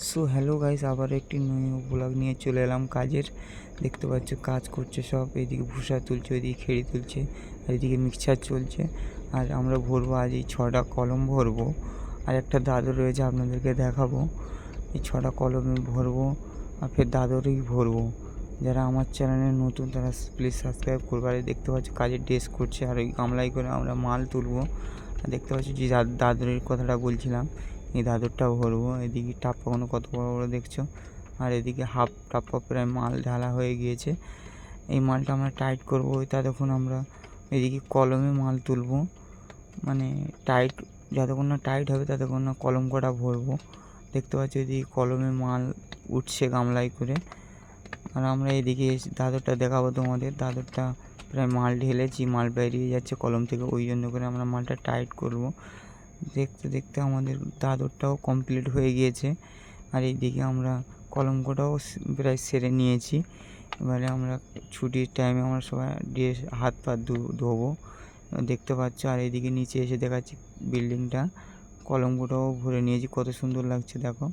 So hello guys, আবার একটি new blog নিয়ে চলে এলাম কাজের। দেখতে পাচ্ছ কাজ করছে সব, এইদিকে ভুসা তুলছে, ওইদিকে খেড়ি তুলছে, আর এইদিকে মিক্সচার চলছে। আর আমরা ভরবো আজ এই 6টা কলম ভরবো, আর একটা দাদর রয়েছে আপনাদেরকে দেখাবো। এই 6টা কলমে ভরবো আর ফের দাদরেই ভরবো। যারা আমার চ্যানেলে নতুন তারা প্লিজ সাবস্ক্রাইব করবে। আর দেখতে পাচ্ছ কাজের ড্রেস করছে, আর ওই গামলায় করে আমরা মাল তুলবো। আর দেখতে পাচ্ছি যে দাদরের কথাটা বলছিলাম, এই দাদরটাও ভরবো। এদিকে টাপ্পাগুলো কত বড় বড় দেখছো, আর এদিকে হাফ টাপ্পা প্রায় মাল ঢালা হয়ে গিয়েছে। এই মালটা আমরা টাইট করবো। ততক্ষণ আমরা এদিকে কলমে মাল তুলবো, মানে টাইট যতক্ষণ না টাইট হবে ততক্ষণ না কলম কটা ভরবো। দেখতে পাচ্ছি এদিকে কলমে মাল উঠছে গামলায় করে। আর আমরা এদিকে দাদরটা দেখাবো তোমাদের। দাদরটা প্রায় মাল ঢেলেছি, মাল বেরিয়ে যাচ্ছে কলম থেকে, ওই জন্য করে আমরা মালটা টাইট করব। দেখতে দেখতে আমাদের দাদরটাও কমপ্লিট হয়ে গিয়েছে। আর এইদিকে আমরা কলঙ্কটাও প্রায় সেরে নিয়েছি। এবারে আমরা ছুটির টাইমে আমরা সবাই ড্রেস হাত পা ধোবো, দেখতে পাচ্ছ। আর এইদিকে নিচে এসে দেখাচ্ছি বিল্ডিংটা, কলঙ্কটাও ভরে নিয়েছি, কত সুন্দর লাগছে দেখো।